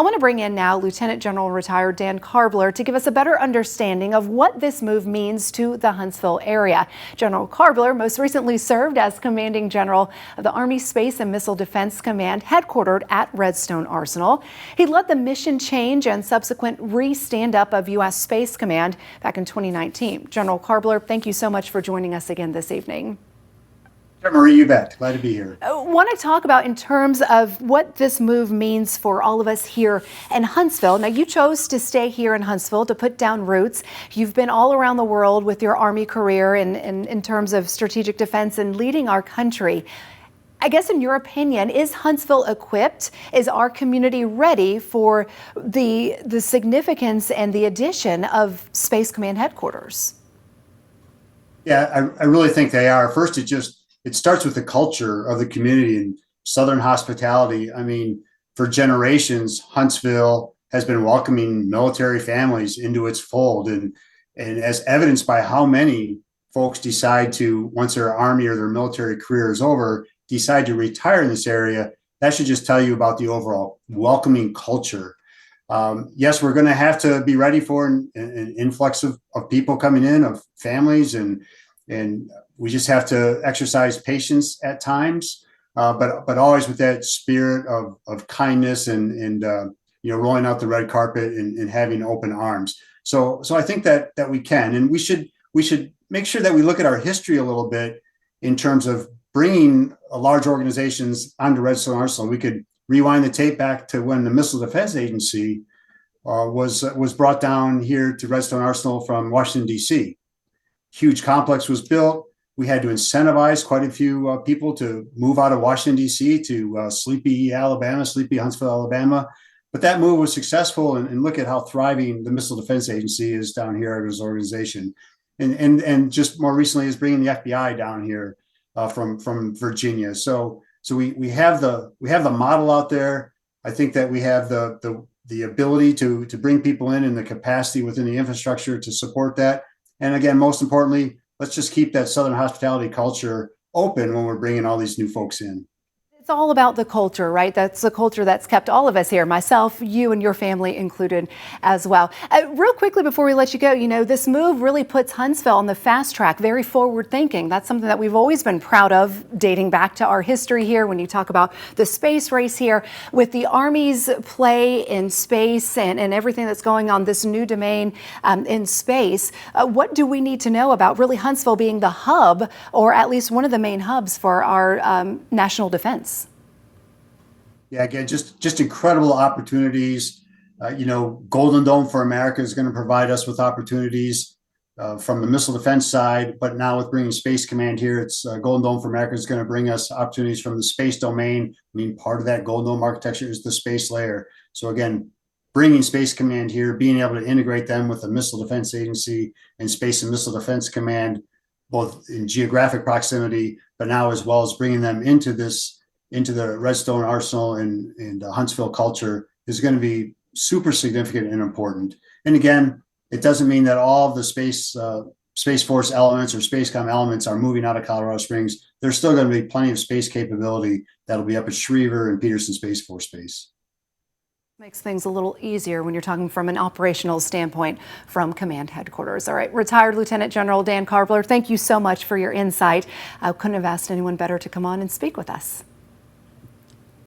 I want to bring in now Lieutenant General retired Dan Karbler to give us a better understanding of what this move means to the Huntsville area. General Karbler most recently served as Commanding General of the Army Space and Missile Defense Command, headquartered at Redstone Arsenal. He led the mission change and subsequent re-stand up of U.S. Space Command back in 2019. General Karbler, thank you so much for joining us again this evening. Marie, you bet. Glad to be here. I want to talk about in terms of what this move means for all of us here in Huntsville. Now, you chose to stay here in Huntsville to put down roots. You've been all around the world with your Army career in terms of strategic defense and leading our country. I guess in your opinion, is Huntsville equipped? Is our community ready for the significance and the addition of Space Command headquarters? Yeah, I really think they are. First, it starts with the culture of the community and Southern hospitality. I mean, for generations, Huntsville has been welcoming military families into its fold. And as evidenced by how many folks decide to, once their Army or their military career is over, decide to retire in this area, that should just tell you about the overall welcoming culture. Yes, we're going to have to be ready for an influx of people coming in, of families, and we just have to exercise patience at times, but always with that spirit of kindness and rolling out the red carpet and having open arms. So I think that we can, and we should make sure that we look at our history a little bit in terms of bringing large organizations onto Redstone Arsenal. We could rewind the tape back to when the Missile Defense Agency was brought down here to Redstone Arsenal from Washington, D.C. Huge complex was built. We had to incentivize quite a few people to move out of Washington, D.C. to sleepy Huntsville, Alabama. But that move was successful, and look at how thriving the Missile Defense Agency is down here at his organization. And just more recently is bringing the FBI down here from Virginia. So we have the model out there. I think that we have the ability to bring people in and the capacity within the infrastructure to support that. And again, most importantly, let's just keep that Southern hospitality culture open when we're bringing all these new folks in. It's all about the culture, right? That's the culture that's kept all of us here, myself, you, and your family included as well. Real quickly before we let you go, this move really puts Huntsville on the fast track, very forward thinking. That's something that we've always been proud of, dating back to our history here when you talk about the space race here. With the Army's play in space and everything that's going on, this new domain in space, what do we need to know about really Huntsville being the hub, or at least one of the main hubs for our national defense? Yeah, again, just incredible opportunities. Golden Dome for America is going to provide us with opportunities from the missile defense side. But now with bringing Space Command here, it's Golden Dome for America is going to bring us opportunities from the space domain. I mean, part of that Golden Dome architecture is the space layer. So again, bringing Space Command here, being able to integrate them with the Missile Defense Agency and Space and Missile Defense Command, both in geographic proximity, but now as well as bringing them into the Redstone Arsenal and Huntsville culture is going to be super significant and important. And again, it doesn't mean that all of the Space Force elements or Spacecom elements are moving out of Colorado Springs. There's still going to be plenty of space capability that'll be up at Schriever and Peterson Space Force Base. Makes things a little easier when you're talking from an operational standpoint from command headquarters. All right, retired Lieutenant General Dan Karbler, thank you so much for your insight. I couldn't have asked anyone better to come on and speak with us.